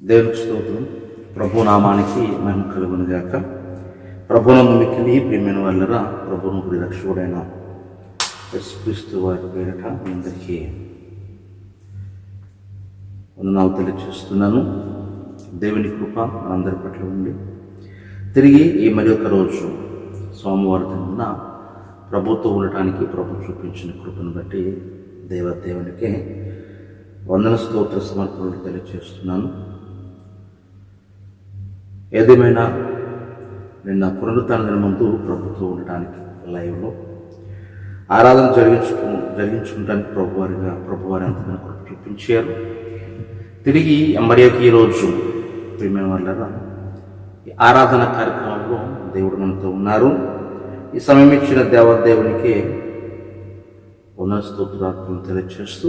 దేవునికి స్తోత్రం. ప్రభు నామానికి మహిమ కలుగును గాక. ప్రభువునందు మిక్కిలి ప్రియమైన వాళ్ళరా, ప్రభువును గురి రక్షకుడైన యేసుక్రీస్తు వారి పేరిట మీ అందరికీ వందనాలు తెలియజేస్తున్నాను. దేవుని కృప మనందరి పట్ల ఉండి తిరిగి ఈ మరి ఒక రోజు సోమవారం దినాన ప్రభుతో ఉండటానికి ప్రభు చూపించిన కృపను బట్టి దేవునికి వందన స్తోత్ర సమర్పణలు తెలియజేస్తున్నాను. ఏదేమైనా నిన్న పునరుత్థాన ముందు ప్రభుత్వం ఉండటానికి లైవ్లో ఆరాధన జరిగించుకుంటానికి ప్రభువారి అంతగా కృప చూపించారు. తిరిగి మరి ఈరోజు ప్రియమైన వాళ్ళ ఆరాధన కార్యక్రమంలో దేవుడు మనతో ఉన్నారు. ఈ సమయం ఇచ్చిన దేవునికి ఉన్నత స్తోత్రార్పణలు తెలియజేస్తూ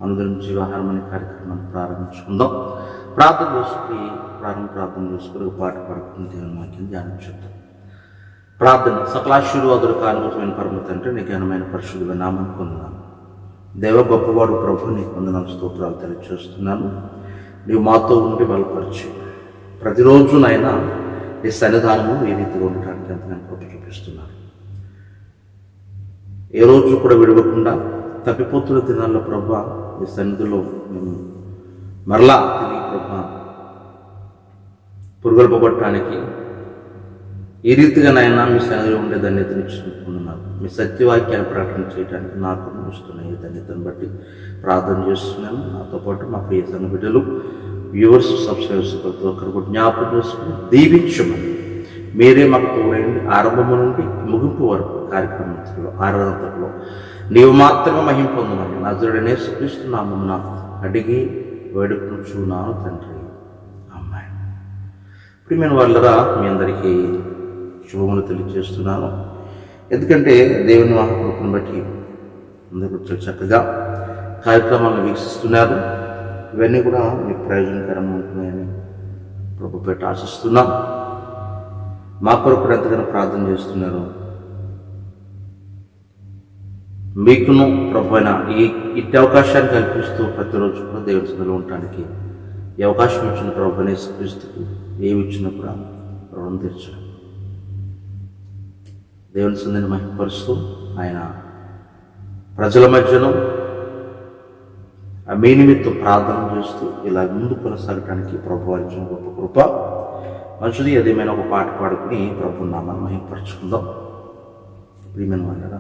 అనుదినం జీవాహారం అనే కార్యక్రమాన్ని ప్రారంభించుకుందాం. ప్రార్థన చేసుకుని పాట పాడుకుని దేవుని వాక్యం ధ్యానించుద్దాం. ప్రార్థన. సకలాశీర్వాదులకు అనుభవమైన పరమ తండ్రి, నీ ఘనమైన పరిశుద్ధుల నామం పొందున్నాను. దేవ గొప్పవాడు ప్రభు, నీకు వందనాలు స్తోత్రాలు తెలియజేస్తున్నాను. నీవు మాతో ఉండి బలపరిచి ప్రతిరోజు నాయన నీ సన్నిధానము ఈ రీతిగా ఉండటానికి ఎంత నేను కృప చూపిస్తున్నాను. ఏ రోజు కూడా విడవకుండా తప్పిపోతున్న దినాల్లో ప్రభు నీ సన్నిధిలో మేము మరలా తిరిగి ప్రభు పురుగొల్పబట్టడానికి ఈ రీతిగా నాయన మీ సన్నిధిలో ఉండే ధన్యతనిచ్చుకుంటున్నాను. మీ సత్యవాక్యాన్ని ప్రకటన చేయడానికి నాకు ఇస్తున్న ఈ ధన్యతను బట్టి ప్రార్థన చేస్తున్నాను. నాతో పాటు మా ప్రియ సంఘ బిడ్డలు, వ్యూవర్స్, సబ్స్క్రైబర్స్ ప్రతి ఒక్కరు కూడా జ్ఞాపకం చేసుకుని దీవించమని మీరే మాకు తోడైంది. ఆరంభము నుండి ముగింపు వరకు కార్యక్రమంలో ఆరాధనలో నీవు మాత్రమే మహిమ పొందమని నజరుడనే యేసుక్రీస్తునామమున అడిగి వేడుకుంటున్నాను తండ్రి, ఆమేన్. ప్రియమైన వాళ్ళరా, మీ అందరికీ శుభములు తెలియజేస్తున్నాను. ఎందుకంటే దేవుని మహాకృపను బట్టి అందరూ చక్కగా కార్యక్రమాలను వీక్షిస్తున్నారు. ఇవన్నీ కూడా మీకు ప్రయోజనకరంగా ఉంటున్నాయని ప్రభుపేట ఆశిస్తున్నాం. మా కొరకు కూడా ఎంతగానో ప్రార్థన చేస్తున్నారు. మీకును ప్రభు అయిన ఇట్టి అవకాశాన్ని కల్పిస్తూ ప్రతిరోజు కూడా దేవుని సన్నిధిలో ఉండటానికి ఈ అవకాశం ఇచ్చిన ప్రభు అనే యేసుక్రీస్తుకు ఏమి ఇచ్చినా కూడా రుణం తీర్చడం, దేవుని సన్నిధిని మహిమపరుస్తూ ఆయన ప్రజల మధ్యలో మీ నిమిత్తం ప్రార్థన చేస్తూ ఇలా ముందు కొనసాగటానికి ప్రభు వారి ఇచ్చిన గొప్ప కృప మంచిది. ఏదేమైనా ఒక పాట పాడుకుని ప్రభు నామాన్ని మహిమపరుచుకుందాం. ప్రియమైన వాళ్ళ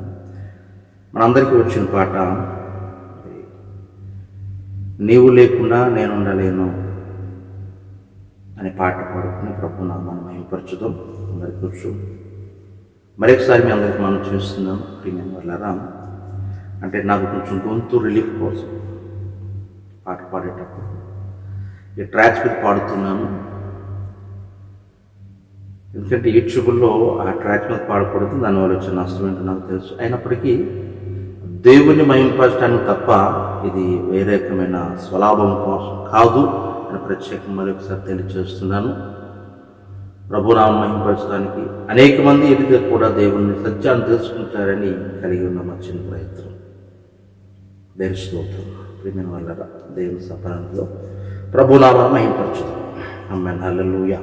మనందరికీ వచ్చిన పాట, నీవు లేకుండా నేను ఉండలేను అనే పాట పాడుకుని ప్రభు నామాన్ని మహిమపరచుదాం. అందరికీ వచ్చు. మరొకసారి మీ అందరికీ మనం చేస్తున్నాం. ప్రియమైన వాళ్ళరా, అంటే నాకు కొంచెం గొంతు రిలీఫ్ కోసం పాట పాడేటప్పుడు ఈ ట్రాక్స్ మీద పాడుతున్నాను. ఎందుకంటే యూట్యూబ్లో ఆ ట్రాక్ మీద పాడకూడదు, దానివల్ల వచ్చే నష్టం ఏంటో నాకు తెలుసు. అయినప్పటికీ దేవుని మహిమపరచడానికి తప్ప ఇది వేరే రకమైన స్వలాభం కోసం కాదు అని ప్రత్యేకంగా మరొకసారి తెలియజేస్తున్నాను. ప్రభునామం మహిమపరచడానికి అనేక మంది ఎదుగుతా కూడా దేవుని సత్యాన్ని తెలుసుకుంటారని కలిగి ఉన్న మా చిన్న ప్రయత్నం. దేవుని స్తోత్రం. ప్రియమైన వాళ్ళరా, దేవుని సపరంలో ప్రభునామాన్ని మహిమపరచుదాం. ఆమేన్. హల్లెలూయా.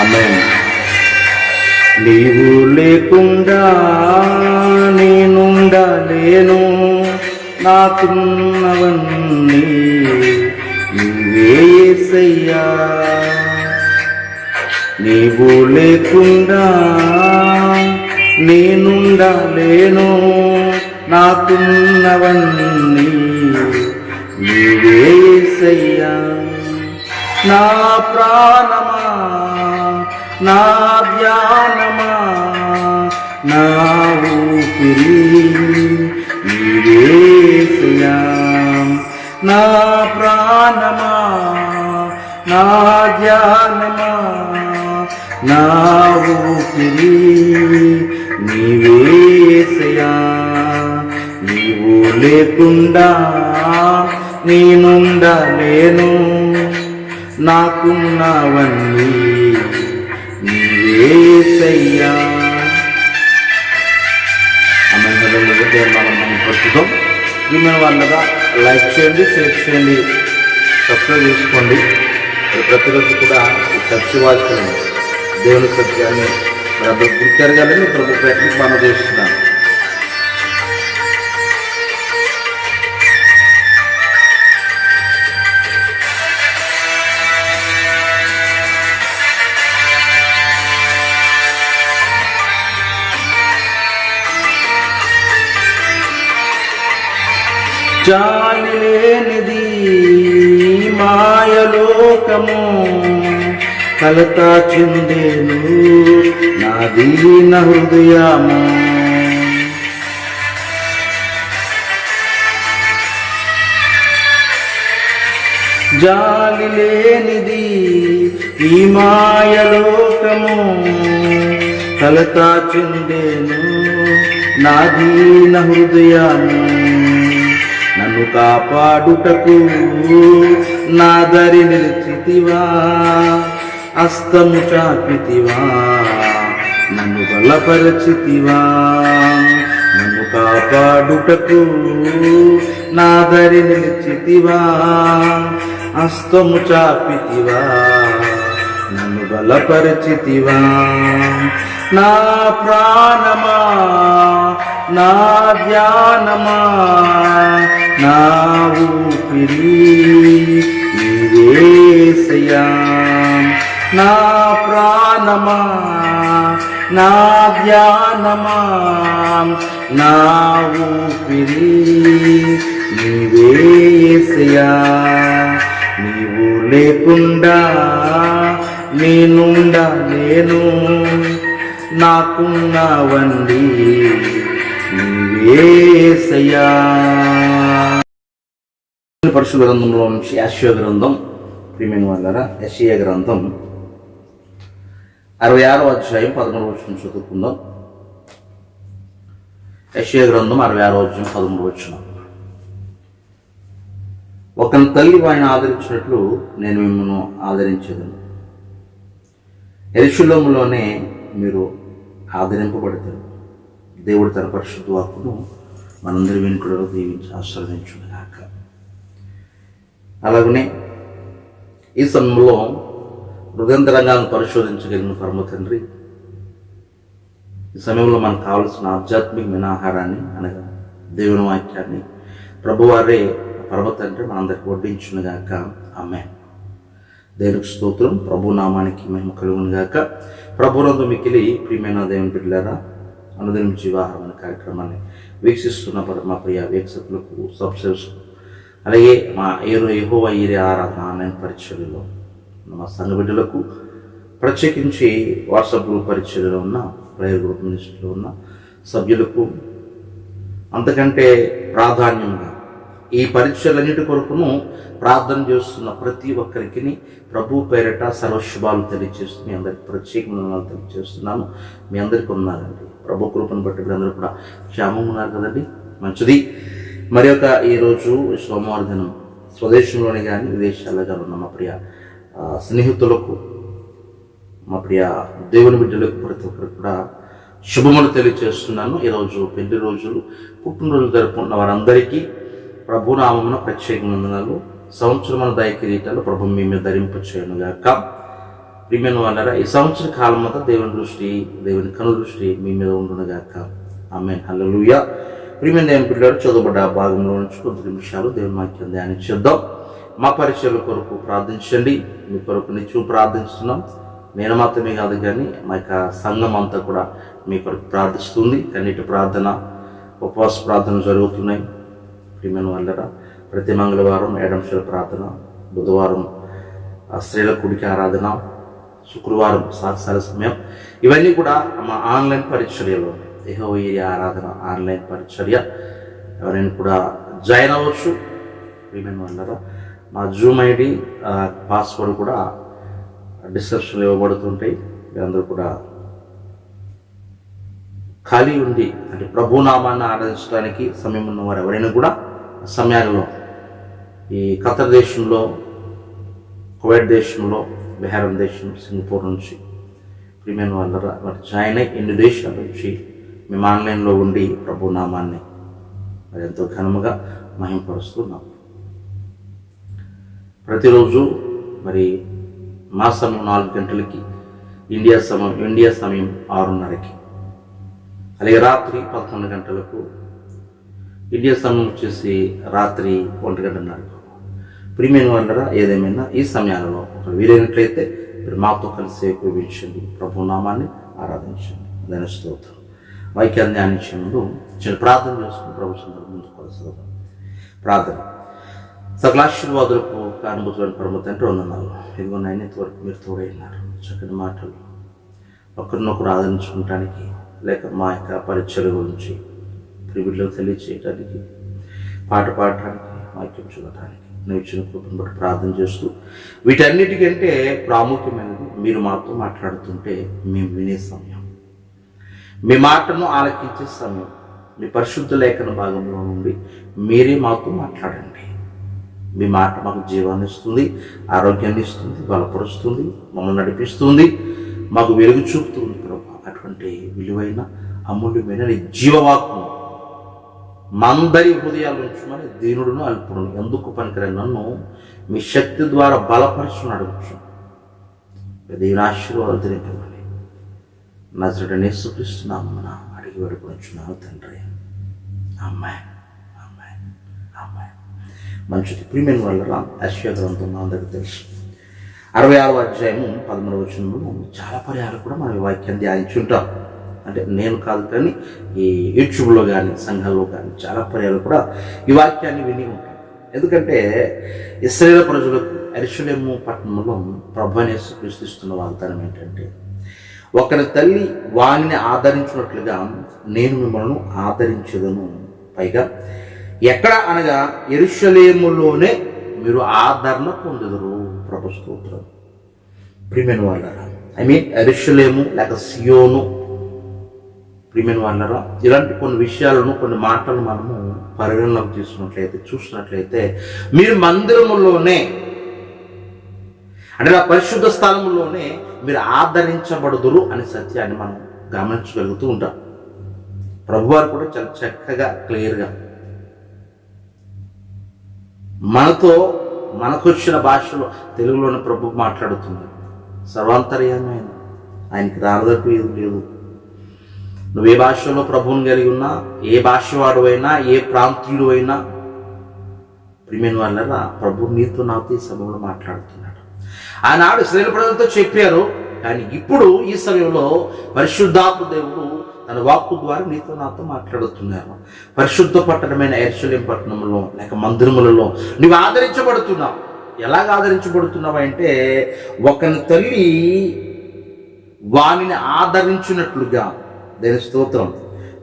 ఆమేన్. నీవు లేకుండా నేనుండలేను, నాకున్నవన్నీ నీవే యేసయ్యా. నీవు లేకుండా నేనుండలేను, నాకున్నవన్నీ నీవే యేసయ్యా. నా ప్రాణమా, నా ధ్యానమా, నా ఊపిరి నీవే యేసయ్యా. నా ప్రాణమా, నా ధ్యానమా, ప్రాణమా నా ఊపిరి నీవే యేసయ్యా, నీవు లేకుండా నేనుండలేను, నాకున్నవన్నీ నీవే యేసయ్యా. ప్రస్తుతం ప్రియమైన వాళ్ళగా లైక్ చేయండి, షేర్ చేయండి, సబ్స్క్రైబ్ చేసుకోండి. ప్రతిరోజు కూడా ఈ సత్యవాక్యం దేవుని సత్యాన్ని ప్రభు గుర్తెరగాలని ప్రభు ప్రయత్నం మనం చేస్తున్నాను. జాలి లేనిది మాయలోకము, కలత చెందేను నా దీన హృదయము. జాలి లేనిది ఈ మాయలోకము, కలత చెందేను నా దీన హృదయము. నన్ను కాపాడుటకు నా దరి నిలిచితివా, హస్తము చాపితివా, నన్ను బలపరచితివా. నన్ను కాపాడుటకు నా దరి నిలిచితివా, హస్తము చాపితివా, నన్ను బలపరచితివా. నా ప్రాణమా నా ధ్యానమా నా ఊపిరి నీవే యేసయ్యా, నా ప్రాణమా నా ధ్యానమా నా ఊపిరి నీవే యేసయ్యా, నీవు లేకుండా నేనుండలేను, నాకున్నవన్నీ నీవే యేసయ్యా. పరిశుద్ధ గ్రంథంలో నుంచి యెషయా గ్రంథం, ప్రియమైన వాళ్ళారా, యెషయా గ్రంథం 66వ అధ్యాయం 13వ వచనం చదువుకుందాం. యెషయా గ్రంథం 66వ అధ్యాయం 13వ వచనం. ఒకని తల్లి వారిని ఆదరించినట్లు నేను మిమ్మల్ని ఆదరించేదను, యెరూషలేములోనే మీరు ఆదరింపబడతారు. దేవుడు తన పరిశుద్ధ వాక్కును మనందరి వెనుకలో దీవించి ఆశీర్వదించుగాక. అలాగనే ఈ సమయంలో హృదయంతరంగాలను పరిశోధించగలిగిన పరమ తండ్రి, ఈ సమయంలో మనకు కావలసిన ఆధ్యాత్మికమైన ఆహారాన్ని అనగా దేవుని వాక్యాన్ని ప్రభువారే పరమ తండ్రి మనందరికి వడ్డించునుగాక. ఆమేన్. దేవునికి స్తోత్రం. ప్రభు నామానికి మహిమ కలుగును గాక. ప్రభునందు మిక్కిలి ప్రియమైన దేవుని బిడ్డలారా, అనుదినం జీవాహారం అనే కార్యక్రమాన్ని వీక్షిస్తున్న మా ప్రియ వీక్షకులకు, సబ్స్క్రైబర్స్, అలాగే మా యెహోవా ఈరే ఆరాధన ఆన్లైన్ పరిచర్యలో మా సంఘ బిడ్డలకు, ప్రత్యేకించి వాట్సాప్ గ్రూప్ పరిచర్యలో ఉన్న ప్రేయర్ గ్రూప్ మినిస్ట్రీలో ఉన్న సభ్యులకు, అంతకంటే ప్రాధాన్యంగా ఈ పరీక్షలన్నిటి కొరకును ప్రార్థన చేస్తున్న ప్రతి ఒక్కరికి ప్రభు పేరిట సర్వశుభాలు తెలియజేస్తూ మీ అందరికి ప్రత్యేకమైన తెలియజేస్తున్నాను. మీ అందరికీ ఉన్నారండి. ప్రభు కృపను బట్టి అందరూ కూడా క్షేమంగా ఉన్నారు కదండి. మంచిది. మరి ఒక ఈరోజు సోమవారం దినం స్వదేశంలోనే కానీ విదేశాల్లో కానీ ఉన్న మా ప్రియ స్నేహితులకు, మా ప్రియ దేవుని బిడ్డలకు ప్రతి ఒక్కరికి కూడా శుభములు తెలియజేస్తున్నాను. ఈరోజు పెళ్లి రోజులు, పుట్టినరోజులు జరుపుకున్న వారందరికీ ప్రభునామమున ప్రత్యేకమందనాలు, సంవత్సరమున దయ కిరీటాలు ప్రభు మీ మీద ధరింపచేయనుగాక. ప్రియమైన వాళ్ళారా, ఈ సంవత్సర కాలం అంతా దేవుని దృష్టి, దేవుని కను దృష్టి మీ మీద ఉండునుగాక. ఆమేన్. హల్లెలూయా. ప్రియమైన దేవుని పిల్లలు, చదువుబడ్డ భాగంలో నుంచి కొద్ది నిమిషాలు దేవుని వాక్యం ధ్యానించేద్దాం. మా పరిచయాల కొరకు ప్రార్థించండి. మీ కొరకు నిత్యం ప్రార్థిస్తున్నాం. నేను మాత్రమే కాదు కానీ మా యొక్క సంఘం అంతా కూడా మీ కొరకు ప్రార్థిస్తుంది. కన్నీటి ప్రార్థన, ఉపవాస ప్రార్థన జరుగుతున్నాయి. ప్రియమైన వాళ్ళరా, ప్రతి మంగళవారం ఏడంశల ప్రార్థన, బుధవారం స్త్రీల కుడికి ఆరాధన, శుక్రవారం సాక్షాల సమయం, ఇవన్నీ కూడా మా ఆన్లైన్ పరిచర్యలో యెహోవా ఈరే ఆరాధన ఆన్లైన్ పరిచర్య. ఎవరైనా కూడా జాయిన్ అవ్వచ్చు. ప్రియమైన వాళ్ళరా, మా జూమ్ ఐడి పాస్వర్డ్ కూడా డిస్క్రిప్షన్లు ఇవ్వబడుతుంటాయి. మీరందరూ కూడా ఖాళీ ఉండి అంటే ప్రభునామాన్ని ఆరాధించడానికి సమయం ఉన్నవారు ఎవరైనా కూడా సమయాల్లో ఈ ఖతర్ దేశంలో, కువైట్ దేశంలో, బెహ్రెయిన్ దేశం, సింగపూర్ నుంచి ప్రియమైన వాళ్ళ మరి జాయిన్ అయ్యి ఎన్ని దేశాల నుంచి మేము ఆన్లైన్లో ఉండి ప్రభునామాన్ని మరి ఎంతో ఘనముగా మహింపరుస్తున్నాం. ప్రతిరోజు మరి మా సమయం 4 గంటలకి, ఇండియా సమయం 6:30కి, అలాగే రాత్రి 11 గంటలకు, ఇండియా సమయం వచ్చేసి రాత్రి 1:30కు. ప్రియమైన వాళ్ళరా ఏదేమైనా ఈ సమయాలలో ఒకరు వీలైనట్లయితే మీరు మాతో కలిసి ఉపయోగించండి, ప్రభు నామాన్ని ఆరాధించండి. దాని స్తోత్రం. వాక్యాన్ని ధ్యానించే ముందు చిన్న ప్రార్థన చేసుకుని ప్రభు సందర్భం ముందు కొనసాగుతాం. ప్రార్థన. సకలాశీర్వాదులకు కానుభూతులను పరమ తండ్రి వందనాలు. ఇదిగో నాయన ఇంతవరకు మీరు తోడైనారు. చక్కటి మాటలు ఒకరినొకరు ఆదరించుకోవటానికి, లేక మా యొక్క పరిచయాల గురించి ప్రియులకు తెలియచేయడానికి, పాట పాడటానికి, వాక్యం చూడటానికి నువ్వు ఇచ్చిన కృపను బట్టి ప్రార్థన చేస్తూ, వీటన్నిటికంటే ప్రాముఖ్యమైనది మీరు మాతో మాట్లాడుతుంటే మేము వినే సమయం, మీ మాటను ఆలకించే సమయం. మీ పరిశుద్ధ లేఖన భాగంలో నుండి మీరే మాతో మాట్లాడండి. మీ మాట మాకు జీవాన్ని ఇస్తుంది, ఆరోగ్యాన్ని ఇస్తుంది, బలపరుస్తుంది, మమ్మల్ని నడిపిస్తుంది, మాకు వెలుగు చూపుతుంది ప్రభు. అటువంటి విలువైన అమూల్యమైన నీ జీవవాక్ను మందరి హృదయాలు ఉంచుమని దీనుడును అల్పుడును ఎందుకు పనికిరని నన్ను మీ శక్తి ద్వారా బలపరచుని అడగచ్చు. దేవుని ఆశీర్వాదాలు తెలియపండి. నజరేయుడైన యేసుక్రీస్తు నామమున అడిగి వేడుకొనుచున్నాను తండ్రి. ఆమేన్, ఆమేన్, ఆమేన్. మంచిది. ప్రియమైన వాళ్ళ యెషయా గ్రంథం అందరికీ తెలుసు. 66వ అధ్యాయము 13వ వచనంలో చాలా పర్యాలు కూడా మనం ఈ వాక్యాన్ని ధ్యానించుంటాం. అంటే నేను కాదు కానీ ఈ యూట్యూబ్లో కానీ సంఘాల్లో కానీ చాలా పర్యాలు కూడా ఈ వాక్యాన్ని విని ఉంటాం. ఎందుకంటే ఇశ్రాయేలు ప్రజలకు యెరూషలేము పట్టణంలో ప్రభువైన యేసుక్రీస్తు ఇస్తున్న వాగ్దానం ఏంటంటే, ఒకరి తల్లి వానిని ఆదరించినట్లుగా నేను మిమ్మల్ని ఆదరించదను. పైగా ఎక్కడ అనగా యెరూషలేములోనే మీరు ఆదరణ పొందుదురు. ప్రభు స్తోత్రం. ప్రియమైన వాళ్ళరా, యెరూషలేము లేక సియోను, ప్రియమైన వాళ్ళరా, ఇలాంటి కొన్ని విషయాలను, కొన్ని మాటలు మనము పరిగణలోకి తీసుకున్నట్లయితే, చూసినట్లయితే మీరు మందిరములోనే అంటే ఆ పరిశుద్ధ స్థలంలోనే మీరు ఆదరించబడుదురు అనే సత్యాన్ని మనం గమనించగలుగుతూ ఉంటాం. ప్రభువారు కూడా చాలా చక్కగా క్లియర్గా మనకు వచ్చిన భాషలో తెలుగులోనే ప్రభు మాట్లాడుతున్నారు. సర్వాంతర్యామైన ఆయనకి రానదట్టు ఏది లేదు. నువ్వు ఏ భాషలో ప్రభువుని కలిగి ఉన్నా, ఏ భాష వాడు అయినా, ఏ ప్రాంతీయుడు అయినా, ప్రియమైన వాళ్ళరా ప్రభు నీతో నాతో ఈ సమయంలో మాట్లాడుతున్నాడు. ఆనాడు ఇశ్రాయేలు ప్రజలతో చెప్పారు, కానీ ఇప్పుడు ఈ సమయంలో పరిశుద్ధాత్మ దేవుడు తన వాక్కు ద్వారా నీతో నాతో మాట్లాడుతున్నారు. పరిశుద్ధ పట్టణమైన యెరూషలేము పట్టణంలో లేక మందిరములలో నువ్వు ఆదరించబడుతున్నావు. ఎలాగ ఆదరించబడుతున్నావు అంటే, ఒకని తల్లి వానిని ఆదరించినట్లుగా. దేని స్తోత్రం.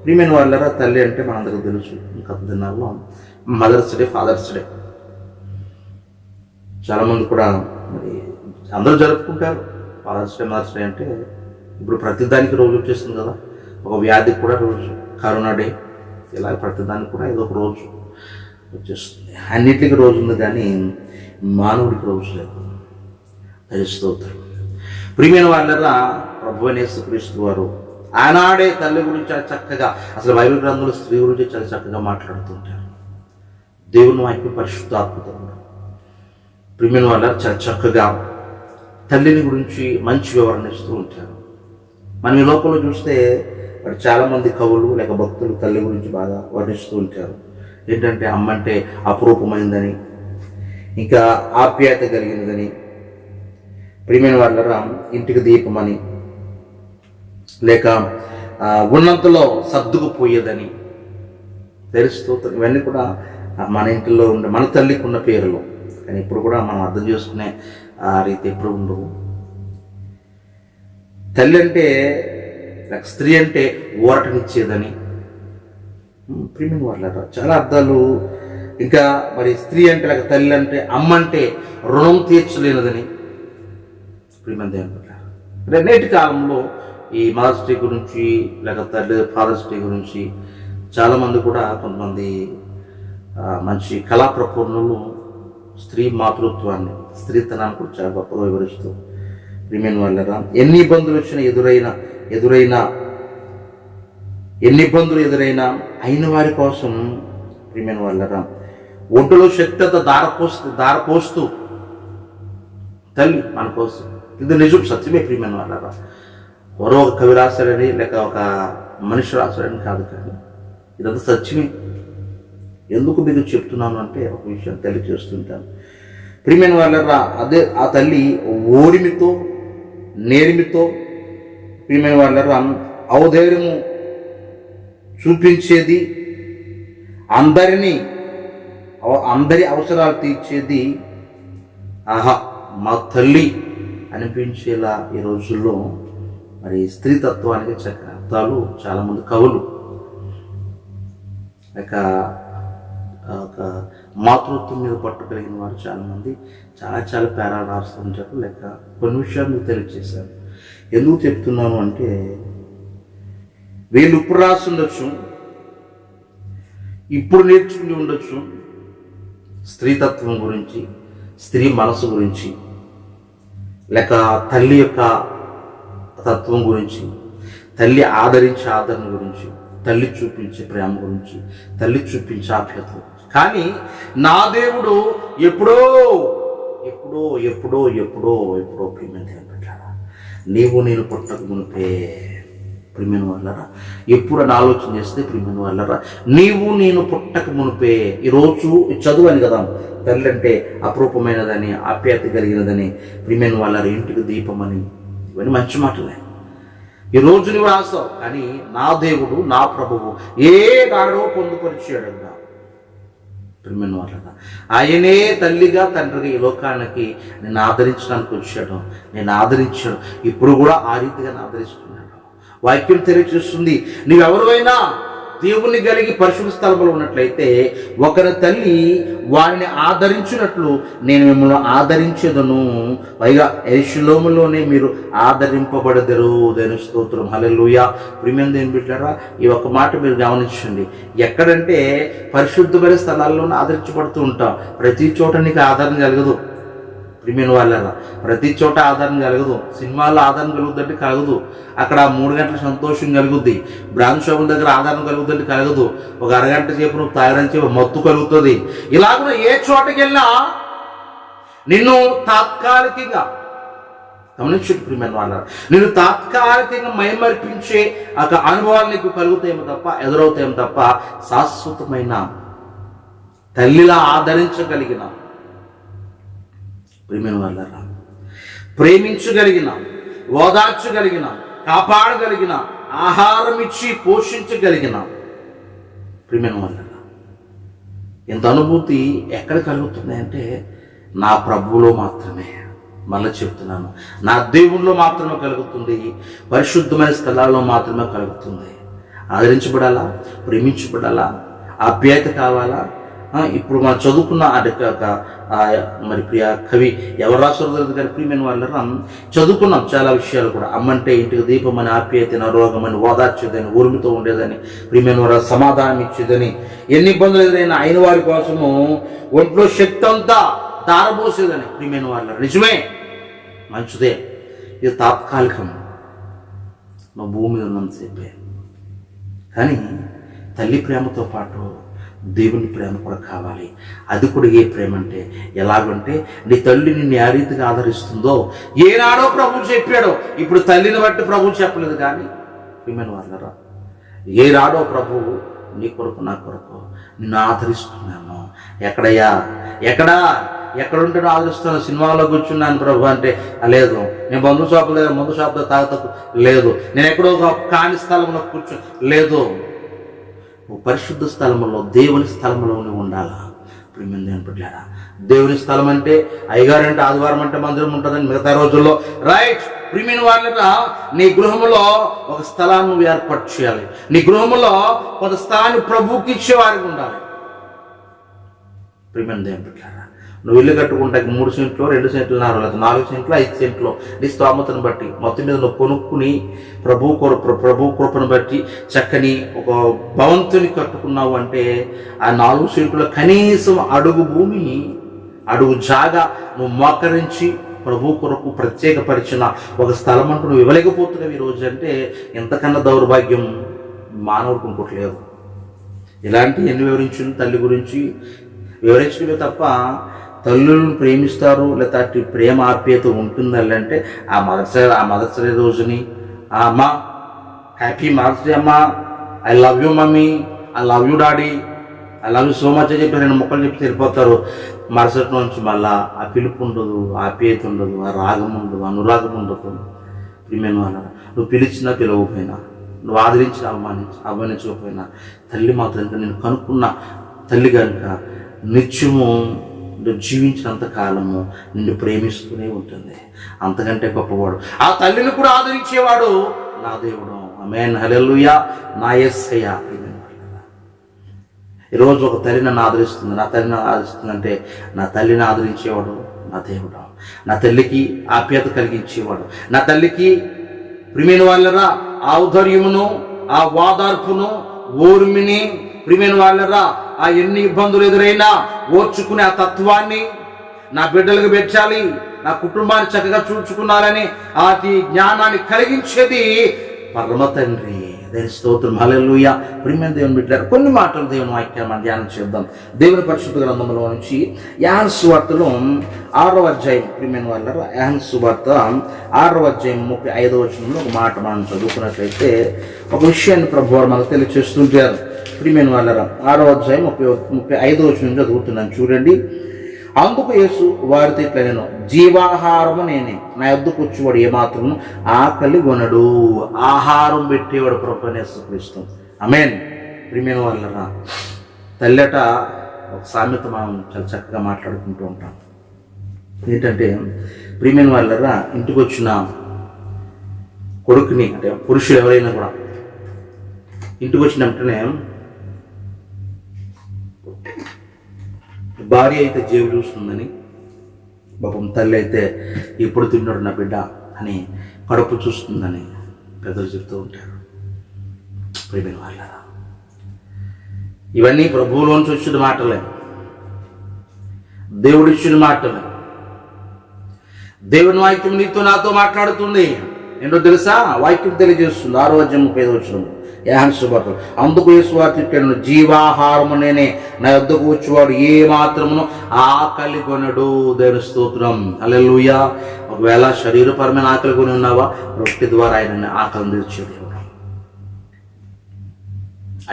ప్రియమైన వాళ్ళరా, తల్లి అంటే మనందరికీ తెలుసు. ఇంకా దినాల్లో మదర్స్ డే, ఫాదర్స్ డే చాలామంది కూడా మరి అందరూ జరుపుకుంటారు. ఫాదర్స్ డే, మదర్స్ డే అంటే ఇప్పుడు ప్రతిదానికి రోజు వచ్చేస్తుంది కదా. ఒక వ్యాధికి కూడా రోజు, కరోనా డే, ఇలా ప్రతిదానికి కూడా ఏదో ఒక రోజు వచ్చేస్తుంది. అన్నిటికీ రోజు ఉంది కానీ మానవుడికి రోజు లేదు. స్తోత్రం. ప్రియమైన వాళ్ళరా, ప్రభువైన యేసుక్రీస్తు వారు ఆనాడే తల్లి గురించి చాలా చక్కగా, అసలు బైబిల్ గ్రంథంలో స్త్రీ గురించి చాలా చక్కగా మాట్లాడుతుంటారు. దేవుని వాక్యం పరిశుద్ధాత్మతో ప్రియమైన వాళ్ళ చాలా చక్కగా తల్లిని గురించి మంచి వివరణ ఇస్తూ ఉంటారు. మనం ఈ లోకంలో చూస్తే మరి చాలామంది కవులు లేక భక్తులు తల్లి గురించి బాగా వర్ణిస్తూ ఉంటారు. ఏంటంటే అమ్మ అంటే అపురూపమైందని, ఇంకా ఆప్యాయత కలిగినదని, ప్రియమైన వాళ్ళ ఇంటికి దీపమని, లేక ఉన్నంతలో సర్దుకుపోయేదని తెలుస్తూ, ఇవన్నీ కూడా మన ఇంటిలో ఉండే మన తల్లికి ఉన్న పేర్లు. కానీ ఇప్పుడు కూడా మనం అర్థం చేసుకునే ఆ రీతి ఎప్పుడు ఉండవు. తల్లి అంటే లేక స్త్రీ అంటే ఊరటనిచ్చేదని, ప్రియమైన వాళ్ళ చాలా అర్థాలు. ఇంకా మరి స్త్రీ అంటే లేక తల్లి అంటే, అమ్మ అంటే రుణం తీర్చలేనిదని, ప్రియమైన దేవుని బిడ్డలారా, నేటి కాలంలో ఈ మదర్స్ డే గురించి లేకపోతే ఫాదర్స్ డే గురించి చాలామంది కూడా కొంతమంది మంచి కళా ప్రపూర్ణులు స్త్రీ మాతృత్వాన్ని, స్త్రీతనాన్ని కూడా చాలా గొప్పగా వివరిస్తూ ప్రియమైన వాళ్ళరా, ఎన్ని ఇబ్బందులు ఎదురైనా అయిన వారి కోసం ప్రియమైన వాళ్ళరా ఒంటిలో శక్తి అంతా దారపోస్తూ తల్లి మన కోసం. ఇది నిజం, సత్యమే ప్రియమైన వాళ్ళరా. ఎవరో ఒక కవి రాశారని లేక ఒక మనిషి రాశారని కాదు, కానీ ఇదంతా సత్యమే. ఎందుకు మీకు చెప్తున్నాను అంటే ఒక విషయం తెలియజేస్తుంటాను. ప్రియమైన వాళ్ళరా, అదే ఆ తల్లి ఓరిమితో నేరిమితో ప్రియమైన వాళ్ళరా ఔదార్యము చూపించేది, అందరి అవసరాలు తీర్చేది. ఆహా మా తల్లి అనిపించేలా ఈ రోజుల్లో మరి స్త్రీతత్వానికి చక్కని అర్థాలు చాలామంది కవులు లేక ఒక మాతృత్వం మీద పట్టు కలిగిన వారు చాలామంది చాలా పేరాలు రాస్తుంటారు. లేక కొన్ని విషయాలు మీకు తెలియజేశాను. ఎందుకు చెప్తున్నాను అంటే, వీళ్ళు ఇప్పుడు రాసి ఉండొచ్చు, ఇప్పుడు నేర్చుకుని ఉండొచ్చు స్త్రీతత్వం గురించి, స్త్రీ మనసు గురించి, లేక తల్లి యొక్క తత్వం గురించి, తల్లి ఆదరించే ఆదరణ గురించి, తల్లి చూపించే ప్రేమ గురించి, తల్లి చూపించే ఆప్యాయత గురించి. కానీ నా దేవుడు ఎప్పుడో ప్రియమైన పెట్టాడా, నీవు నేను పుట్టక మునిపే ప్రియమైన వాళ్ళరా, ఎప్పుడు అని ఆలోచన చేస్తే ప్రియమైన వాళ్ళరా, నీవు నేను పుట్టక మునిపే. ఈరోజు చదువు అని కదా, తల్లి అంటే అపరూపమైనదని, ఆప్యాయత కలిగినదని, ప్రియమైన వాళ్ళ ఇంటికి దీపమని, ఇవన్నీ మంచి మాటలే. ఈరోజు నువ్వు రాస్తావు, కానీ నా దేవుడు నా ప్రభువు ఏనాడో పొందుపరిచాడు. ప్రియమైన వాళ్ళరా, ఆయనే తల్లిగా తండ్రిగా ఈ లోకానికి నేను ఆదరించడానికి వచ్చాడు, నేను ఆదరించాడు, ఇప్పుడు కూడా ఆ రీతిగా ఆదరిస్తున్నాడు. వాక్యం తెలియజేస్తుంది, నీవెవరైనా దేవుని కలిగి పరిశుద్ధ స్థలంలో ఉన్నట్లయితే ఒకరి తల్లి వారిని ఆదరించినట్లు నేను మిమ్మల్ని ఆదరించేదను, పైగా యెరూషలేములోనే మీరు ఆదరింపబడదరు. దేని స్తోత్రం, హల్లెలూయా. ప్రియమైన దేవుని బిడ్డలారా, ఈ ఒక్క మాట మీరు గమనించండి. ఎక్కడంటే పరిశుద్ధమైన స్థలాల్లోనే ఆదరించబడుతూ ఉంటాం. ప్రతి చోట నీకు ఆదరణ కలగదు ప్రియమైన వాళ్ళరా, ప్రతి చోట ఆదరణ కలగదు. సినిమాల్లో ఆదరణ కలుగుతుందంటే కలగదు. అక్కడ 3 గంటల సంతోషం కలుగుద్ది. బ్రాండ్ షాపుల దగ్గర ఆదరణ కలుగుతుందంటే కలగదు. ఒక అరగంట సేపు నువ్వు తాగడానికి మత్తు కలుగుతుంది. ఇలాగ ఏ చోటకి వెళ్ళినా నిన్ను తాత్కాలికంగా గమనించు ప్రియమైన వాళ్ళరా, నిన్ను తాత్కాలికంగా మైమర్పించే ఒక అనుభవాలు నీకు కలుగుతాయేమో తప్ప, ఎదురవుతాయేమో తప్ప, శాశ్వతమైన తల్లిలా ఆదరించగలిగిన ప్రియమైన వాళ్ళరా, ప్రేమించగలిగిన, ఓదార్చగలిగిన, కాపాడగలిగిన, ఆహారం ఇచ్చి పోషించగలిగిన ప్రియమైన వాళ్ళరా, ఇంత అనుభూతి ఎక్కడ కలుగుతుంది అంటే నా ప్రభువులో మాత్రమే. మళ్ళీ చెప్తున్నాను, నా దేవుల్లో మాత్రమే కలుగుతుంది, పరిశుద్ధమైన స్థలాల్లో మాత్రమే కలుగుతుంది. ఆదరించబడాలా, ప్రేమించబడాలా, ఆప్యాయత కావాలా. ఇప్పుడు మనం చదువుకున్న మరి ప్రియ కవి ఎవరు రాసారో కానీ ప్రియమైన వాళ్ళ చదువుకున్నాం చాలా విషయాలు కూడా. అమ్మంటే ఇంటికి దీపం అని, ఆప్యాయతని, రోగమని, ఓదార్చేదని, ఊర్మితో ఉండేదని, ప్రియమైన వారు సమాధానం ఇచ్చేదని, ఎన్ని ఇబ్బందులు ఎదురైనా అయిన వారి కోసము ఒంట్లో శక్తి అంతా దారబోసేదని ప్రియమైన వాళ్ళ. నిజమే, మంచిదే. ఇది తాత్కాలికం, మా భూమి మీద ఉన్నంతసేపే. కానీ తల్లి ప్రేమతో పాటు దేవుని ప్రేమ కూడా కావాలి. అది కూడా ఏ ప్రేమ అంటే ఎలాగంటే, నీ తల్లి నిన్ను ఏ రీతిగా ఆదరిస్తుందో ఏనాడో ప్రభువు చెప్పాడో. ఇప్పుడు తల్లిని బట్టి ప్రభువు చెప్పలేదు, కానీ ప్రియమైన వాళ్ళరా, ఏనాడో ప్రభువు నీ కొరకు నా కొరకు నిన్ను ఆదరిస్తున్నాను. ఎక్కడుంటే ఆదరిస్తాను. సినిమాలో కూర్చున్నాను ప్రభు అంటే లేదు, నేను మందు షాపులో తాగుతూ లేదు, నేను ఎక్కడో ఒక కాని స్థలంలో లేదు. పరిశుద్ధ స్థలంలో, దేవుని స్థలంలోనే ఉండాలా. ప్రియమైన దేవుని బిడ్డలారా, దేవుని స్థలం అంటే అయ్యగారంటే ఆదివారం అంటే మందిరం ఉంటుందని మిగతా రోజుల్లో రైట్. ప్రియమైన వాళ్ళరా, నీ గృహంలో ఒక స్థలాన్ని నువ్వు ఏర్పాటు చేయాలి. నీ గృహంలో కొంత స్థలాన్ని ప్రభువుకి ఇచ్చేవారికి ఉండాలి. ప్రియమైన దేవుని బిడ్డలారా, నువ్వు ఇల్లు కట్టుకుంటే 3 సెంట్లు 2 సెంట్లు లేదా 4 సెంట్లు 5 సెంట్లు నీ స్తోమతను బట్టి మొత్తం మీద నువ్వు కొనుక్కుని ప్రభు కృపను బట్టి చక్కని ఒక భవంతుని కట్టుకున్నావు అంటే ఆ 4 సెంట్లో కనీసం అడుగు భూమి అడుగు జాగా నువ్వు మోకరించి ప్రభు కొరకు ప్రత్యేకపరిచిన ఒక స్థలం అంటూ నువ్వు ఇవ్వలేకపోతున్నావు ఈరోజు అంటే ఎంతకన్నా దౌర్భాగ్యం మానవుడికి ఇంకోటి లేదు. ఇలాంటి ఎన్ని వివరించింది తల్లి గురించి వివరించడమే తప్ప తల్లులను ప్రేమిస్తారు లేదా ప్రేమ ఆప్యాయత ఉంటుందని అంటే ఆ మదర్స్ డే రోజుని అమ్మ హ్యాపీ మదర్స్ డే అమ్మ, I love you mummy, I love you daddy, I love you so much అని చెప్పి 2 ముక్కలు చెప్పి వెళ్ళిపోతారు. మరుసటి నుంచి మళ్ళా ఆ పిలుపు ఉండదు, ఆప్యాయత ఉండదు, ఆ రాగం ఉండదు, అనురాగం ఉండదు. ప్రియమైన వాళ్ళ నువ్వు పిలిచినా పిలవకపోయినా, నువ్వు ఆదరించి అవమానించకపోయినా తల్లి మాత్రం నేను కనుక్కున్న తల్లి కనుక నిత్యము నువ్వు జీవించినంత కాలము నిన్ను ప్రేమిస్తూనే ఉంటుంది. అంతకంటే గొప్పవాడు ఆ తల్లిని కూడా ఆదరించేవాడు నా దేవుడు. ఆమేన్, హల్లెలూయా, నా యేసయ్య. ఈరోజు ఒక తల్లి నన్ను ఆదరిస్తుంది, నా తల్లిని ఆదరిస్తుందంటే నా తల్లిని ఆదరించేవాడు నా దేవుడు. నా తల్లికి ఆప్యాయత కలిగించేవాడు, నా తల్లికి ప్రియమైన వాళ్ళరా ఆ ఔదార్యమును, ఆ వాదార్పును, ఓర్మిని, ప్రియమైన వాళ్ళరా ఆ ఎన్ని ఇబ్బందులు ఎదురైనా ఓర్చుకునే ఆ తత్వాన్ని నా బిడ్డలకు పెట్టాలి, నా కుటుంబాన్ని చక్కగా చూచుకున్నారని ఆ జ్ఞానాన్ని కలిగించేది పరమ తండ్రి. దేవుని స్తోత్రం, హల్లెలూయా. ప్రియమైన దేవుని బిడ్డలారా కొన్ని మాటలు దేవుని వాక్యాన్ని మనం ధ్యానం చేద్దాం. దేవుని పరిశుద్ధ గ్రంథంలో నుంచి యోహాను సువార్తలో 6వ అధ్యాయం, ప్రియమైన వాళ్ళారా యోహాను సువార్త 6వ అధ్యాయం 35వ వచనంలో ఒక మాట మనం చదువుకున్నట్లయితే ఒక విషయాన్ని ప్రభువారు మనకు తెలియచేస్తుంటారు. ప్రియమైన వాళ్ళారా 6వ అధ్యాయం 35వ వచనం చదువుతున్నాను చూడండి. అందుకు యేసు వారితో ఇట్లా నేను జీవాహారము నేనే, నా యొద్దకు వచ్చేవాడు ఏమాత్రం ఆకలి కొనడు. ఆహారం పెట్టేవాడు ప్రభువైన యేసుక్రీస్తు. ఆమేన్. ప్రియమైన వాళ్ళరా తల్లట ఒక సామెత మనం చాలా చక్కగా మాట్లాడుకుంటూ ఉంటాం. ఏంటంటే ప్రియమైన వాళ్ళరా ఇంటికి వచ్చిన కొడుకుని అంటే పురుషులు ఎవరైనా కూడా ఇంటికి వచ్చిన వెంటనే భార్య అయితే జేబు చూస్తుందని, పాపం తల్లి అయితే ఎప్పుడు తిన్నాడు నా బిడ్డ అని కడుపు చూస్తుందని పెద్దలు చెప్తూ ఉంటారు. ప్రియమైన వాళ్ళరా ఇవన్నీ ప్రభువులోంచి వచ్చిన మాటలే, దేవుడిచ్చిన మాటలే. దేవుని వాక్యం నీతో నాతో మాట్లాడుతుంది. ఏంటో తెలుసా? వాక్యం తెలియజేస్తుంది. 6వ అధ్యాయం 35వ వచనం యోహాను సువార్త. అందుకు యేసు వారు జీవాహారము నేనే, నా యొద్దకు వచ్చేవాడు ఏ మాత్రమును ఆకలి కొనడు. దేవుని స్తోత్రం, హల్లెలూయా. ఒకవేళ శరీరపరమైన ఆకలి కొని ఉన్నావా, రొట్టె ద్వారా ఆయన ఆకలిని తీర్చే దేవుడు.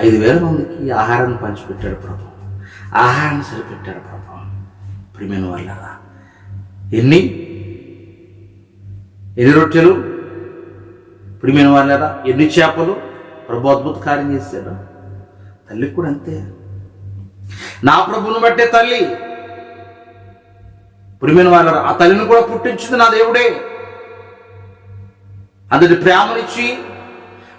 5,000 మందికి ఆహారాన్ని పంచిపెట్టాడు ప్రభు, ఆహారాన్ని సరిపెట్టాడు ప్రభు. ప్రియమైన వాళ్ళరా ఎన్ని రొట్టెలు, ప్రియమైన వాళ్ళరా ఎన్ని చేపలు ప్రభు అద్భుత కార్యం చేశాడు. తల్లికి కూడా అంతే. నా ప్రభువును బట్టే తల్లి, ప్రియమైన వాళ్ళరా ఆ తల్లిని కూడా పుట్టించింది నా దేవుడే. అందరి ప్రేమనిచ్చి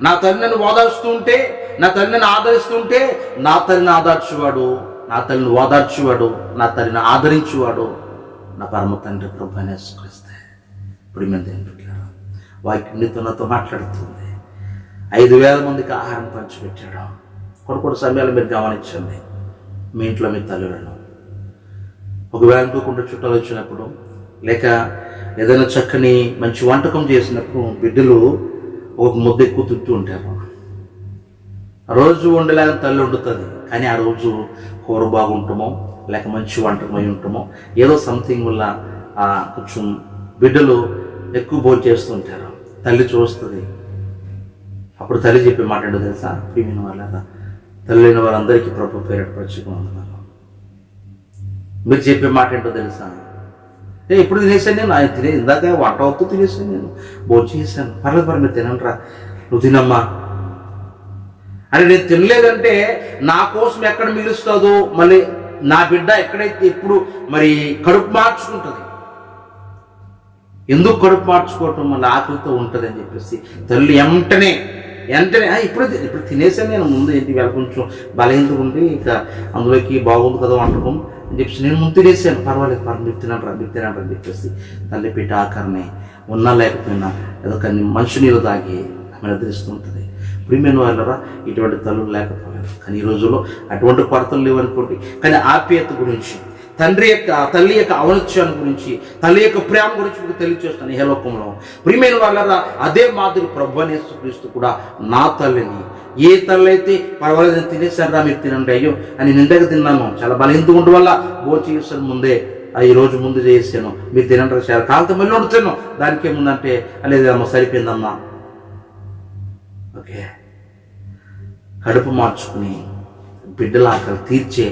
నా తల్లిని ఓదార్స్తూ ఉంటే, నా తల్లిని ఆదరిస్తుంటే, నా తల్లిని ఆదర్చేవాడు, నా తల్లిని ఓదార్చేవాడు, నా తల్లిని ఆదరించేవాడు నా పరమ తండ్రి ప్రభు అని యేసుక్రీస్తు. ప్రియమైన దేవుని వాక్యం నీతో నాతో మాట్లాడుతుంది. 5,000 మందికి ఆహారం పంచిపెట్టాడు. కొన్ని సమయాలు మీరు గమనించండి. మీ ఇంట్లో మీ తల్లులను ఒకవేళ అనుకోకుండా చుట్టాలు వచ్చినప్పుడు, లేక ఏదైనా చక్కని మంచి వంటకం చేసినప్పుడు బిడ్డలు ఒక ముద్ద ఎక్కువ తింటూ ఉంటారు. రోజు వండలేని తల్లి వండుతుంది, కానీ ఆ రోజు కూర బాగుంటామో లేక మంచి వంటకం అయి ఉంటామో ఏదో సంథింగ్ వల్ల కొంచెం బిడ్డలు ఎక్కువ భోజనం చేస్తుంటారు. తల్లి చూస్తుంది. అప్పుడు తల్లి చెప్పే మాట ఏంటో తెలుసా? ప్రియమైన వాళ్ళ తల్లిన వారందరికీ ప్రభు పేరట పరచుకున్నాను. మీరు చెప్పే మాట ఏంటో తెలుసా? ఎప్పుడు తినేసాను నేను, ఆయన ఇందాక వంట అవుతూ తినేసాను, నేను భోజనం చేశాను, పర్లేదు మీరు తినండిరా, నువ్వు తినమ్మా అని. నేను తినలేదంటే నా కోసం ఎక్కడ మిగులుస్తుందో, మళ్ళీ నా బిడ్డ ఎక్కడైతే ఎప్పుడు మరి కడుపు మార్చుకుంటుంది. ఎందుకు కడుపు మార్చుకోవటం, మళ్ళీ ఆకలితో ఉంటుంది అని చెప్పేసి తల్లి వెంటనే ఇప్పుడు తినేసాను నేను, ముందు ఏంటి వేళ కొంచెం బలహీనత ఉండి ఇక అందులోకి బాగుంది కదా వంటకం, అని చెప్పేసి నేను ముందు తినేసాను, పర్వాలేదు మీరు తినండి అని చెప్పేసి తల్లి పెట్టి ఆఖరిని ఉన్నా లేకపోయినా ఏదో కానీ మంచి నీళ్ళు తాగి ఆమె నిద్రిస్తుంటుంది. ప్రియమైన వాళ్ళరా, ఇటువంటి తల్లులు లేకపోలేదు. కానీ ఈ రోజుల్లో అటువంటి కొరతలు లేవనుకోండి. కానీ ఆప్యాయత గురించి, తల్లి యొక్క ఔన్నత్యాన్ని గురించి, తల్లి యొక్క ప్రేమ గురించి మీకు తెలియజేస్తాను ఈ లోకంలో. ప్రియమైన వాళ్ళరా, అదే మాదిరి ప్రభువైన యేసుక్రీస్తు కూడా నా తల్లిని, ఏ తల్లి అయితే పర్వాలేదు తినేసారా మీరు తినండి అయ్యో అని నిండగా తిన్నాను, చాలా బలహీనత ఉండడం వల్ల భోజనం చేసాను ముందే, ఈ రోజు ముందు చేసాను మీరు తినంటారు చాలా కాలంతో మళ్ళీ వండుతాను, దానికి ఏముందంటే లేదమ్మా సరిపోయిందమ్మా. ఓకే, కడుపు మార్చుకుని బిడ్డల ఆకలి తీర్చే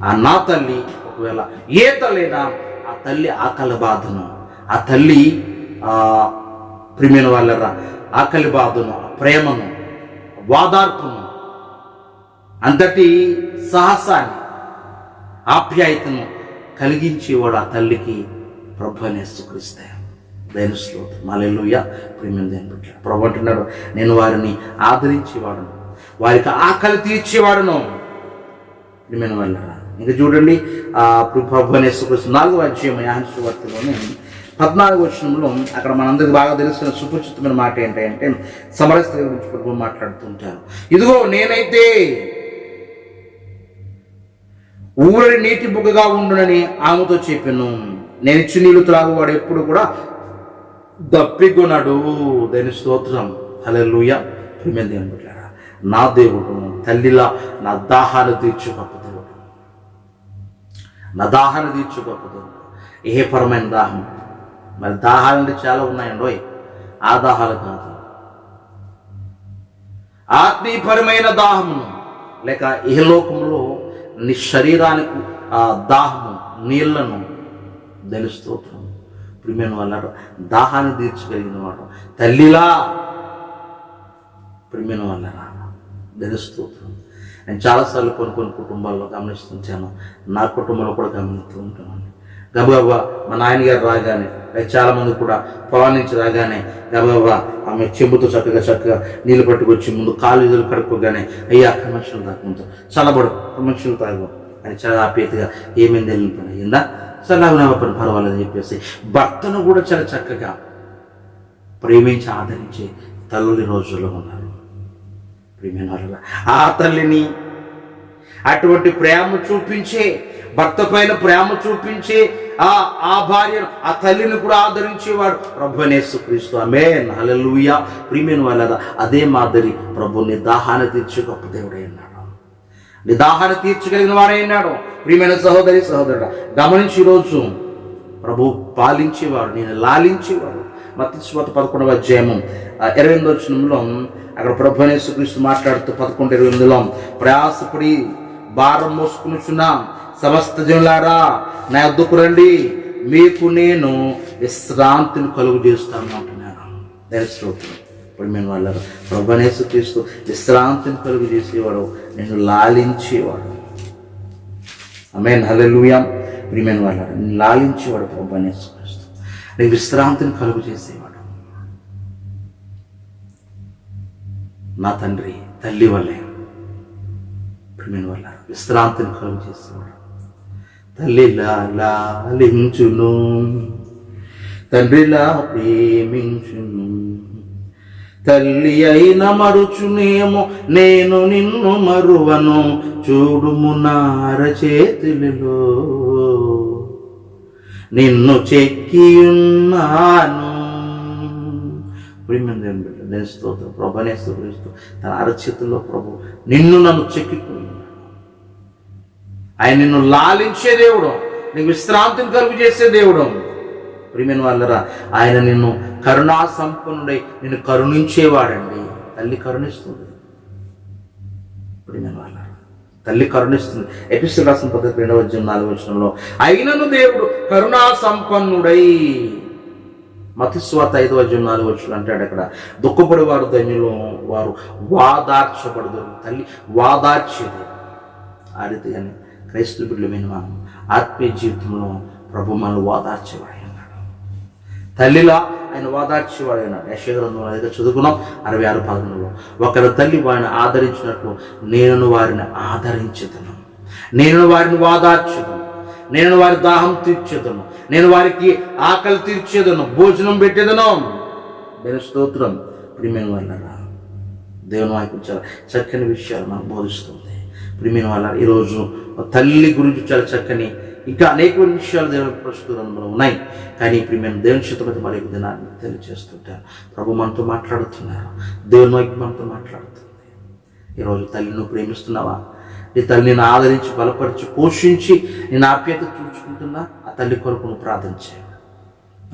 ఆ నా తల్లి, ఒకవేళ ఏ తల్లైనా ఆ తల్లి ఆకలి బాధను, ఆ తల్లి ప్రియమైన వాళ్ళరా ఆకలి బాధను, ప్రేమను, వాదార్పును, అంతటి సాహసాన్ని, ఆప్యాయతను కలిగించేవాడు ఆ తల్లికి ప్రభువైన యేసుక్రీస్తు. దైవ స్తోత్రం, హల్లెలూయా. ప్రియమైన దేవుని బిడ్డలారా, ప్రభు అంటున్నాడు, నేను వారిని ఆదరించేవాడును, వారికి ఆకలి తీర్చేవాడును. ప్రియమైన వాళ్ళరా, ఇంకా చూడండి ప్రభువైన యేసుక్రీస్తు 4వ అధ్యాయం యోహాను సువార్తలోని 14వ వచనంలో అక్కడ మనందరికి బాగా తెలిసిన సుపరిచితమైన మాట ఏంటంటే సమరయ స్త్రీ గురించి ప్రభు మాట్లాడుతుంటారు. ఇదిగో నేనైతే ఊరడి నీటి బుగ్గగా ఉండునని ఆమెతో చెప్పాను, నేను ఇచ్చి నీళ్లు త్రాగువాడు ఎప్పుడు కూడా దప్పికొనడు. దాని స్తోత్రం, హల్లెలూయా. ప్రియమైన దేవుని బిడ్డలారా, నా దేవుడు తల్లిలా నా దాహాన్ని తీర్చు గొప్ప దేవుడు, నా దాహాన్ని తీర్చు గొప్ప దేవుడు. ఏ పరమైన దాహం, మరి దాహాలంటే చాలా ఉన్నాయండో, ఆ దాహాలు కాదు, ఆత్మీయపరమైన దాహమును లేక ఇహలోకంలో నీ శరీరానికి ఆ దాహము నీళ్లను తెలుస్తూత్రం. ప్రియమైన వాళ్ళ దాహాన్ని తీర్చగలిగిన వాడు తల్లిలా, ప్రియమైన వాళ్ళ తెలుస్తూత్రం. నేను చాలాసార్లు కొన్ని కుటుంబాల్లో గమనిస్తుంటాను, నా కుటుంబంలో కూడా గమనిస్తూ ఉంటాను. గబగబా మా నాయనగారు రాగానే, చాలామంది కూడా పొలం నుంచి రాగానే గబగబా ఆమె చెంబుతో చక్కగా నీళ్ళు పట్టుకొచ్చి ముందు కాలు ఇదులు కడుక్కోగానే అయ్యా అక్కడ మనుషులు తాగుతుంటా చల్లబడు మనుషులు తాగు అని చాలా ఆప్యాయతగా ఏమైంది వెళ్ళిన పని అయిందా చల్లగా పని పర్వాలేదని చెప్పేసి భర్తను కూడా చాలా చక్కగా ప్రేమించి ఆదరించే తల్లి రోజుల్లో ఉన్నారు. ప్రియమైన వాళ్ళ ఆ తల్లిని అటువంటి ప్రేమ చూపించే, భర్త పైన ప్రేమ చూపించే ఆ భార్యను, ఆ తల్లిని కూడా ఆదరించేవాడు ప్రభువైన యేసుక్రీస్తు. ఆమేన్, హల్లెలూయా. ప్రియమైన వాళ్ళ అదే మాదిరి ప్రభు నీ దాహాన్ని తీర్చే గొప్ప దేవుడై ఉన్నాడు, నీ దాహాన్ని తీర్చగలిగిన వాడై ఉన్నాడు. ప్రియమైన సహోదరి సహోదరుడు గమనించి ఈరోజు ప్రభు పాలించేవాడు, నేను లాలించేవాడు. మత్తయి సువార్త 11వ అధ్యాయము 28వ వచనంలో అక్కడ ప్రభువైన యేసుక్రీస్తు మాట్లాడుతూ 11:28లో ప్రయాసపడి భారం మోసుకునిచున్న సమస్త జనులారా నా యొద్దకు రండి, మీకు నేను విశ్రాంతిని కలుగు చేస్తాను అంటున్నాను. స్తోత్రం. ఇప్పుడు మేము వాళ్ళ ప్రభువైన యేసుక్రీస్తు విశ్రాంతిని కలుగు చేసేవాడు, నేను లాలించేవాడు. ఆమేన్, హల్లెలూయా. ప్రియమైన వాళ్ళ లాలించేవాడు ప్రభువైన యేసుక్రీస్తు, నేను విశ్రాంతిని కలుగు చేసేవాడు. నా తండ్రి తల్లి వల్లే ప్రియమైన వాళ్ళ విశ్రాంతిని కలుగు చేసేవాడు. తల్లిలా లాలించును, తండ్రిలా ప్రేమించును, తల్లి అయిన మరుచునేమో నేను నిన్ను మరువను, చూడుము నార చేతులలో నిన్ను చెక్కియున్నాను. స్తోత్రం. ప్రభువైన యేసుక్రీస్తు తన అరచేతుల్లో ప్రభు నిన్ను నన్ను చెక్కిపోయినాడు. ఆయన నిన్ను లాలించే దేవుడు, నీకు విశ్రాంతిని కలుగు చేసే దేవుడు. ప్రియమైన వాళ్ళరా, ఆయన నిన్ను కరుణా సంపన్నుడై నిన్ను కరుణించేవాడండి. తల్లి కరుణిస్తుంది. ప్రియమైన వాళ్ళరా, తల్లి కరుణిస్తుంది. ఎపిసోడ్ రాసిన పద్ధతి 2వ అధ్యాయం 4వ వచనంలో అయినను దేవుడు కరుణా సంపన్నుడై, మత్తయి సువార్త 5వ అధ్యాయం 4వ వచనం అంటాడు అక్కడ, దుఃఖపడి వారు ధన్యులు, వారు వాదార్చబడదు. తల్లి వాదార్చేది. ఆ రీతిగానే క్రైస్తవ బిడ్డలమైన మనం ఆత్మీయ జీవితంలో ప్రభు మనల్ని వాదార్చేవాడు అన్నాడు. తల్లిలా ఆయన వాదార్చేవాడు అన్నాడు. యెషయా గ్రంథంలో అయితే చదువుకున్నాం 66:11లో, ఒకరి తల్లి వారిని ఆదరించినట్లు నేను వారిని ఆదరించదను, నేను వారిని వాదార్చదను, నేను వారి దాహం తీర్చేదను, నేను వారికి ఆకలి తీర్చేదను, భోజనం పెట్టేదను. దేవుని స్తోత్రం. ప్రియమైన వాళ్ళరా, దేవుని వాక్యం చాలా చక్కని విషయాలు మనకు బోధిస్తుంది. ప్రియమైన వాళ్ళ ఈరోజు తల్లి గురించి చాలా చక్కని ఇంకా అనేక విషయాలు దేవుని ప్రస్తుతంలో ఉన్నాయి. కానీ ప్రియమైన దేవుని చిత్తమైతే మరి దినాన్ని తెలియజేస్తుంటారు. ప్రభు మనతో మాట్లాడుతున్నారు, దేవుని వాక్యం మనతో మాట్లాడుతుంది. ఈరోజు తల్లిని నువ్వు ప్రేమిస్తున్నావా? నీ తల్లిని ఆదరించి బలపరిచి పోషించి నేను ఆప్యాయత చూసుకుంటున్నా? ఆ తల్లి కొరకు నువ్వు ప్రార్థన చేయాలి.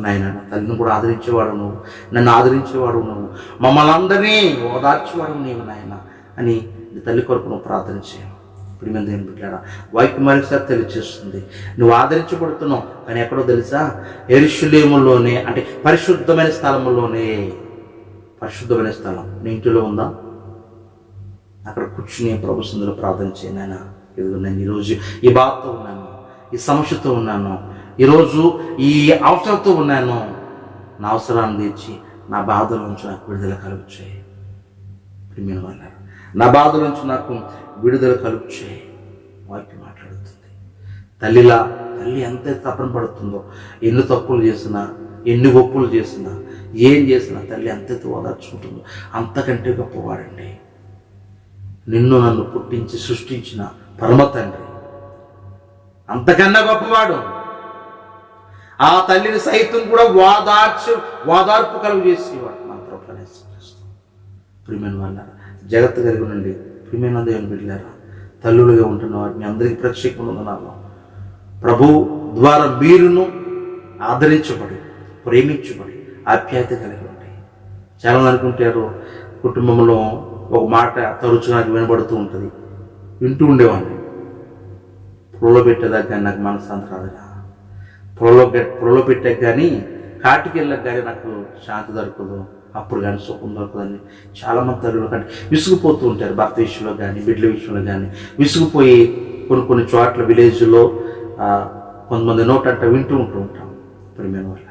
నాయన, నా తల్లిని కూడా ఆదరించేవాడు నువ్వు, నన్ను ఆదరించేవాడు నువ్వు, మమ్మల్ని అందరినీ ఓదార్చేవాడు నీవు నాయన అని నీ తల్లి కొరకు నువ్వు ప్రార్థన చేయాలి. ఇప్పుడు మేము దేని బిడ్డారా, వాక్యం మరొకసారి తెలియజేస్తుంది. నువ్వు ఆదరించబడుతున్నావు, కానీ ఎక్కడో తెలుసా? యెరూషలేములోనే, అంటే పరిశుద్ధమైన స్థలంలోనే. పరిశుద్ధమైన స్థలం నీ ఇంటిలో ఉందా? అక్కడ కూర్చుని ప్రభు సన్నిధిలో ప్రార్థన చేయను. ఇదిగో నేను ఈరోజు ఈ బాధతో ఉన్నాను, ఈ సమస్యతో ఉన్నాను, ఈరోజు ఈ అవసరంతో ఉన్నాను. నా అవసరాన్ని తీర్చి నా బాధల నుంచి నాకు విడుదల కలుగుచేయి. ప్రియమైన వాళ్ళ, నా బాధల నుంచి నాకు విడుదల కలుగుచేయి. వాక్యం మాట్లాడుతుంది. తల్లి ఎంత తపన పడుతుందో, ఎన్ని తప్పులు చేసినా, ఎన్ని ఒప్పులు చేసినా, ఏం చేసినా తల్లి ఎంతైతే ఓదార్చుకుంటుందో అంతకంటే గొప్పవాడండి. నిన్ను నన్ను పుట్టించి సృష్టించిన పరమ తండ్రి అంతకన్నా గొప్పవాడు. ఆ తల్లిని సైతం కూడా ఓదార్పు కలుగు చేసేవాడు మన ప్రభువైన యేసుక్రీస్తు. ప్రియమైన వాళ్ళారా, జగత్తు కలిగి ఉండండి. ప్రియమైన దేవుని బిడ్డలారా, తల్లులుగా ఉంటున్న వారిని అందరికీ ప్రత్యేకంగా ఉన్నాను. ప్రభు ద్వారా మీరును ఆదరించబడి, ప్రేమించబడి, ఆప్యాయత కలిగి ఉంటాయి. చాలా అనుకుంటారు కుటుంబంలో ఒక మాట తరచుగా నాకు వినబడుతూ ఉంటుంది, వింటూ ఉండేవాడిని. పొలలో పెట్టేదాకా కానీ నాకు మనశ్శాంతి రాదుగా, పొలలో పెట్టాక కానీ కాటికి వెళ్ళాక కానీ నాకు శాంతి దొరకదు, అప్పుడు కానీ సుఖం దొరకదని చాలామంది తల్లులు కానీ విసుగుపోతూ ఉంటారు. భర్త విషయంలో కానీ బిడ్డల విషయంలో కానీ విసుగుపోయి కొన్ని చోట్ల విలేజ్లో కొంతమంది నోటంట వింటూ ఉంటాం. ప్రియమైన వాళ్ళ,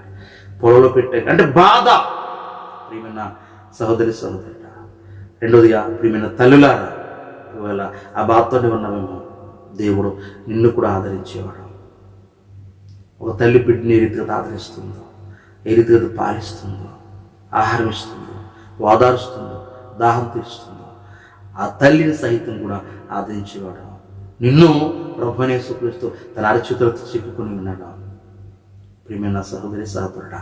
పొలలో పెట్టాక అంటే బాధ. ప్రియమైన సహోదరి, రెండోదిగా ప్రియమైన తల్లులారా, ఒకవేళ ఆ బాధతోనే ఉన్నామేమో, దేవుడు నిన్ను కూడా ఆదరించేవాడు. ఒక తల్లి బిడ్డని ఏ రీతిగా ఆదరిస్తుందో, ఏ రీతిగా పాలిస్తుందో, ఆహారం ఇస్తుందో, ఓదారుస్తుందో, దాహం తీరుస్తుందో, ఆ తల్లిని సహితం కూడా ఆదరించేవాడు. నిన్ను ప్రభువైన యేసుక్రీస్తు తన అరచేతులతో చిక్కుకొని ఉన్నాడు. ప్రియమైన సహోదరి, సహోదరుడా,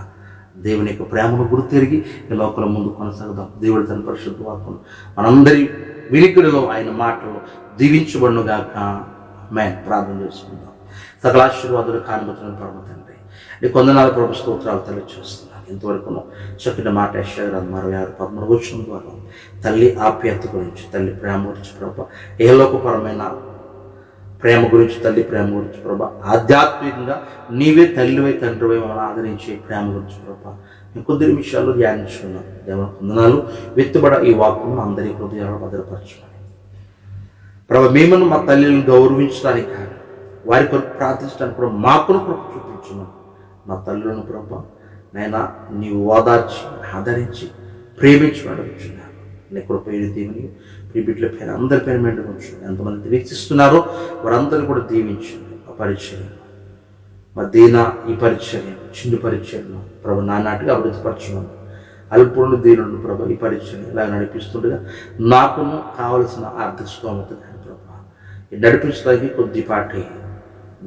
దేవుని యొక్క ప్రేమను గుర్తెరిగి ఈ లోకల ముందు కొనసాగుదాం. దేవుడు తన పరిశుద్ధ వాక్కును మనందరి వినికిడిలో ఆయన మాటలు దీవించబడునుగాక. ఆమేన్. ప్రార్థన చేసుకుందాం. సకల ఆశీర్వాదాలు కానుమతులను ప్రభు తండ్రి, నీ కొందనాల ప్రభు స్తోత్రాలు తెలియజేస్తున్నాను. ఇంతవరకు చక్కటి మాట యెషయా 66:13 వచనం ద్వారా తల్లి ఆప్యాయత గురించి, తల్లి ప్రేమ గురించి ప్రభు, ఏలోకపరమైన ప్రేమ గురించి, తల్లి ప్రేమ గురించి ప్రభా, ఆధ్యాత్మికంగా నీవే తల్లివై తండ్రివై మమ్మల్ని ఆదరించే ప్రేమ గురించి ప్రభా మేము కొద్ది నిమిషాల్లో ధ్యానించుకున్నాం. దేవుని వందనాలు. వెత్తుబడ ఈ వాక్కును అందరి హృదయాలను భద్రపరచుకోండి ప్రభా. మేమను మా తల్లిని గౌరవించడానికి కానీ వారి కొరకు ప్రార్థించడానికి కూడా మాకును కృప చూపించున్నాం. మా తల్లులను ప్రభా నైనా నీవు ఓదార్చి, ఆదరించి, ప్రేమించి అడుగుచున్నాను. నీ కృప దీవెని ఈ బిడ్డల పైన అందరి పైన మెండుగా ఉంచండి. ఎంతమంది వీక్షిస్తున్నారో వారందరూ కూడా దీవించండి. ఆ పరిచర్యను మా దీన ఈ పరిచర్యను, చిన్న పరిచర్యను ప్రభు నానాటిగా అభివృద్ధిపరచున్నాను. అల్పుడు దీనుడు ప్రభు ఈ పరిచర్యను ఇలా నడిపిస్తుండగా నాకును కావలసిన ఆర్థిక స్తోమత కానీ ప్రభు ఈ నడిపించడానికి కొద్దిపాటి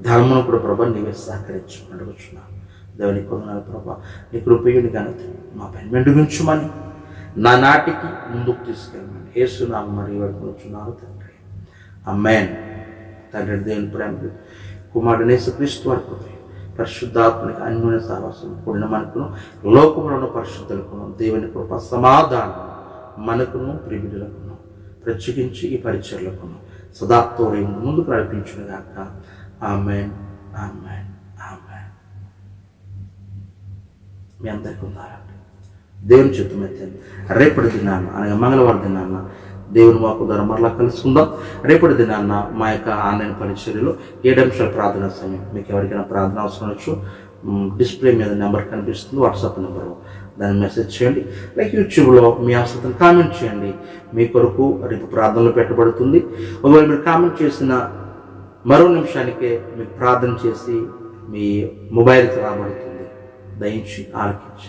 ధర్మను కూడా ప్రభు నీవే సహకరించమని అడుగుచున్నాను. దేవుని కొందనాలు ప్రభు, నీ కృపయుని ఘనత మా పైన మెండుగుంచుమని నా నాటికి ముందుకు తీసుకెళ్ళమని యేసునామమున మరి వేడుకొనుచున్నాను తండ్రి. ఆమేన్. తండ్రి దేవుని ప్రేమ, కుమారుడు యేసుక్రీస్తు వారి కృప, పరిశుద్ధాత్మని అన్యోన్య సహవాసం కూడిన మనకును లోకములను పరిశుద్ధులకును దేవుని కృప సమాధానం మనకును ప్రియులకును ప్రత్యేకించి ఈ పరిచర్లకును సదా తోడై ముందుకు నడిపించునుగాక. ఆమేన్, ఆమేన్, ఆమేన్. మీ అందరికీ ఉన్నారండి. దేవుని చిత్తమైతే రేపటి దినాన్న అనగా మంగళవారం దినాన్న దేవుని వాక్కు ద్వారా మరలా కలుసుకుందాం. రేపటి దినాన్న మా యొక్క ఆన్లైన్ పరిచర్యలో 7 నిమిషాల ప్రార్థన సమయం. మీకు ఎవరికైనా ప్రార్థన అవసరం వచ్చు, డిస్ప్లే మీద నెంబర్ కనిపిస్తుంది, వాట్సాప్ నెంబరు, దాన్ని మెసేజ్ చేయండి. లైక్ యూట్యూబ్లో మీ అవసరం కామెంట్ చేయండి. మీ కొరకు రేపు ప్రార్థనలు పెట్టబడుతుంది. ఒకవేళ మీరు కామెంట్ చేసిన మరో నిమిషానికే మీకు ప్రార్థన చేసి మీ మొబైల్కి రాబడుతుంది. దయించి ఆలకించి